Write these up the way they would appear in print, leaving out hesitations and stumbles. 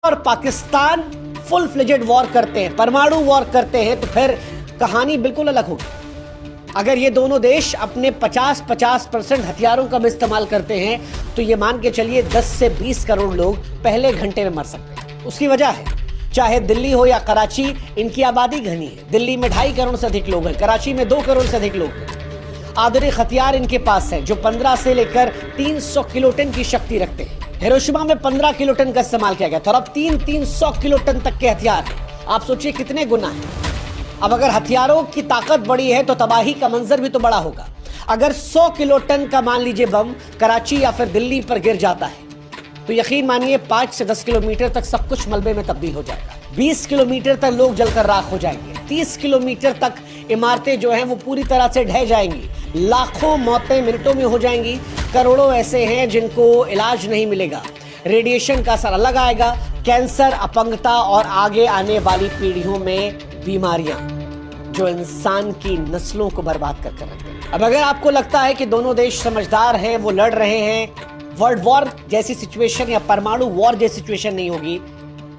और Pakistan full fledged war करते हैं, परमाणु वॉर करते हैं, तो फिर कहानी बिल्कुल अलग होगी। अगर ये दोनों देश अपने 50-50% हथियारों का इस्तेमाल करते हैं तो ये मान के चलिए 10 से 20 करोड़ लोग पहले घंटे में मर सकते हैं। उसकी वजह है, चाहे दिल्ली हो या कराची, इनकी आबादी घनी है। दिल्ली में 2.5 करोड़ से अधिक लोग हैं, कराची में 2 करोड़ से अधिक लोग हैं। आधुनिक हथियार इनके पास है जो 15 से लेकर 300 किलोटन की शक्ति रखते हैं। हिरोशिमा में 15 किलोटन का इस्तेमाल किया गया था और अब 300 किलोटन तक के हथियार हैं। आप सोचिए कितने गुना है। अब अगर हथियारों की ताकत बड़ी है तो तबाही का मंजर भी तो बड़ा होगा। अगर 100 किलोटन का मान लीजिए बम कराची या फिर दिल्ली पर गिर जाता है तो यकीन मानिए 5 से 10 किलोमीटर तक सब कुछ मलबे में तब्दील हो जाएगा। 20 किलोमीटर तक लोग जलकर राख हो जाएंगे। 30 किलोमीटर तक इमारतें जो हैं वो पूरी तरह से ढह जाएंगी। लाखों मौतें मिनटों में हो जाएंगी। करोड़ों ऐसे हैं जिनको इलाज नहीं मिलेगा। रेडिएशन का असर अलग आएगा। कैंसर, अपंगता और आगे आने वाली पीढ़ियों में बीमारियां जो इंसान की नस्लों को बर्बाद कर रख देंगी। अब अगर आपको लगता है कि दोनों देश समझदार हैं, वो लड़ रहे हैं, वर्ल्ड वॉर जैसी सिचुएशन या परमाणु वॉर जैसी सिचुएशन नहीं होगी,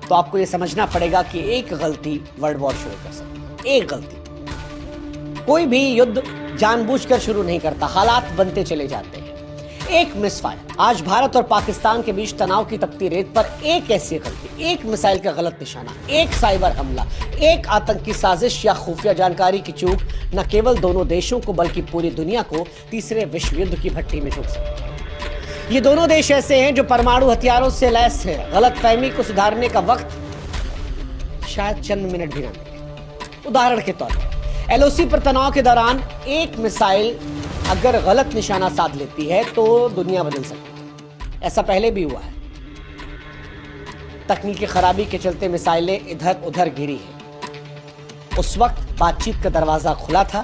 तो आपको यह समझना पड़ेगा कि एक गलती वर्ल्ड वॉर शुरू कर सकती है। एक गलती। कोई भी युद्ध जानबूझकर शुरू नहीं करता, हालात बनते चले जाते हैं। एक मिसफायर, आज भारत और पाकिस्तान के बीच तनाव की तपती रेत पर एक ऐसी गलती, एक मिसाइल का गलत निशाना, एक साइबर हमला, एक आतंकी साजिश या खुफिया जानकारी की चूक न केवल दोनों देशों को बल्कि पूरी दुनिया को तीसरे विश्व युद्ध की भट्टी में झोंक सकती है। ये दोनों देश ऐसे हैं जो परमाणु हथियारों से लैस हैं। गलतफहमी को सुधारने का वक्त शायद चंद मिनट भी ना मिले। उदाहरण के तौर पर एलओसी पर तनाव के दौरान एक मिसाइल अगर गलत निशाना साध लेती है तो दुनिया बदल सकती है। ऐसा पहले भी हुआ है। तकनीकी खराबी के चलते मिसाइलें इधर उधर गिरी हैं। उस वक्त बातचीत का दरवाजा खुला था,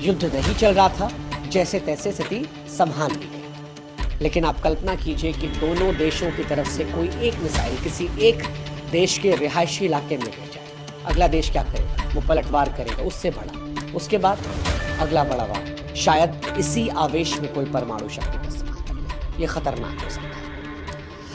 युद्ध नहीं चल रहा था, जैसे तैसे स्थिति संभाल ली गई। लेकिन आप कल्पना कीजिए कि दोनों देशों की तरफ से कोई एक मिसाइल किसी एक देश के रिहायशी इलाके में गिर जाए। अगला देश क्या करेगा? वो पलटवार करेगा, उससे बड़ा, उसके बाद अगला बड़ा वार, शायद इसी आवेश में कोई परमाणु शक्ति का इस्तेमाल कर ले। ये खतरनाक हो सकता है।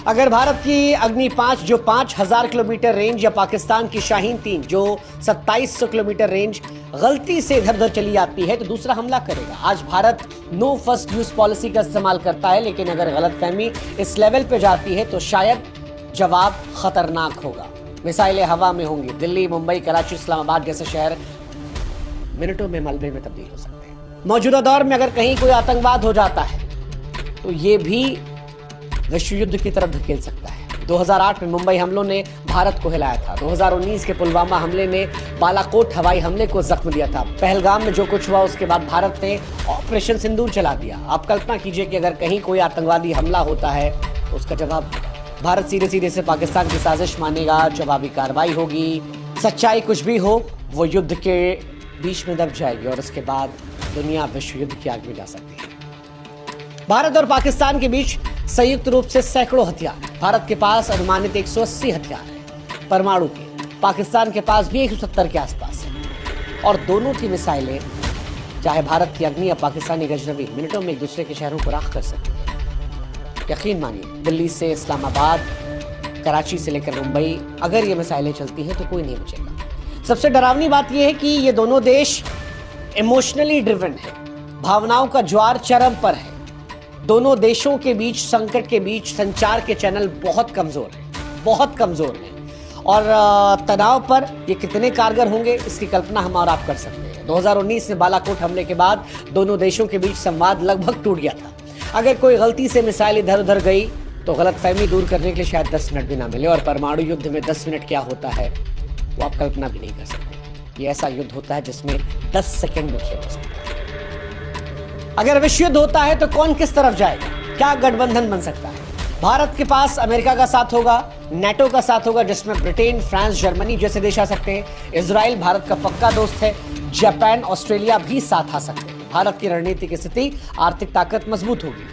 अगर भारत की अग्नि 5 जो 5000 किलोमीटर रेंज या पाकिस्तान की शाहीन 3 जो 2700 किलोमीटर रेंज गलती से इधर उधर चली जाती है तो दूसरा हमला करेगा। आज Bharat no first use policy का इस्तेमाल करता है, लेकिन अगर गलतफहमी इस लेवल पे जाती है तो शायद जवाब खतरनाक होगा। मिसाइलें हवा में होंगी। दिल्ली, मुंबई, कराची, इस्लामाबाद जैसे शहर मिनटों में मलबे में तब्दील हो सकते हैं। मौजूदा दौर में अगर कहीं कोई आतंकवाद हो जाता है तो ये भी विश्व युद्ध की तरफ धकेल सकता है। 2008 में मुंबई हमलों ने भारत को हिलाया था। 2019 के पुलवामा हमले ने बालाकोट हवाई हमले को जख्म दिया था। पहलगाम में जो कुछ हुआ उसके बाद भारत ने ऑपरेशन सिंदूर चला दिया। आप कल्पना कीजिए कि अगर कहीं कोई आतंकवादी हमला होता है तो उसका जवाब भारत सीधे सीधे से पाकिस्तान की साजिश मानेगा, जवाबी कार्रवाई होगी। सच्चाई कुछ भी हो, वो युद्ध के बीच में दब जाएगी और उसके बाद दुनिया विश्व युद्ध की आग में जा सकती है। भारत और पाकिस्तान के बीच संयुक्त रूप से सैकड़ों हथियार। भारत के पास अनुमानित 180 हथियार हैं परमाणु के। पाकिस्तान के पास भी 170 के आसपास है। और दोनों की मिसाइलें, चाहे भारत की अग्नि या पाकिस्तानी गजनवी, मिनटों में एक दूसरे के शहरों को राख कर सकती है। यकीन मानिए, दिल्ली से इस्लामाबाद, कराची से लेकर मुंबई, अगर ये मिसाइलें चलती हैं तो कोई नहीं बचेगा। सबसे डरावनी बात यह है कि ये दोनों देश इमोशनली ड्रिवन है। भावनाओं का ज्वार चरम पर है। दोनों देशों के बीच, संकट के बीच संचार के चैनल बहुत कमजोर हैं, बहुत कमजोर हैं। और तनाव पर ये कितने कारगर होंगे इसकी कल्पना हम और आप कर सकते हैं। 2019 में बालाकोट हमले के बाद दोनों देशों के बीच संवाद लगभग टूट गया था। अगर कोई गलती से मिसाइल इधर उधर गई तो गलतफहमी दूर करने के लिए शायद 10 मिनट भी ना मिले। और परमाणु युद्ध में 10 मिनट क्या होता है वो आप कल्पना भी नहीं कर सकते। ये ऐसा युद्ध होता है जिसमें 10 सेकंड में खेल हो सकता है। अगर विश्व युद्ध होता है तो कौन किस तरफ जाएगा? क्या गठबंधन बन सकता है? भारत के पास अमेरिका का साथ होगा, नेटो का साथ होगा जिसमें ब्रिटेन, फ्रांस, जर्मनी जैसे देश आ सकते हैं। इजराइल भारत का पक्का दोस्त है। जापान, ऑस्ट्रेलिया भी साथ आ सकते हैं। भारत की रणनीतिक स्थिति, आर्थिक ताकत मजबूत होगी।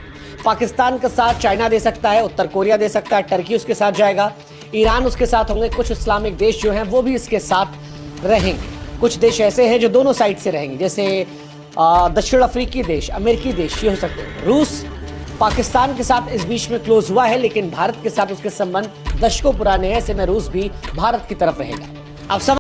पाकिस्तान का साथ चाइना दे सकता है, उत्तर कोरिया दे सकता है, टर्की उसके साथ जाएगा, ईरान उसके साथ होंगे। कुछ इस्लामिक देश जो हैं वो भी इसके साथ रहेंगे। कुछ देश ऐसे हैं जो दोनों साइड से रहेंगे, जैसे दक्षिण अफ्रीकी देश, अमेरिकी देश, ये हो सकते हैं। रूस पाकिस्तान के साथ इस बीच में क्लोज हुआ है, लेकिन भारत के साथ उसके संबंध दशकों पुराने हैं। ऐसे में रूस भी भारत की तरफ रहेगा। अब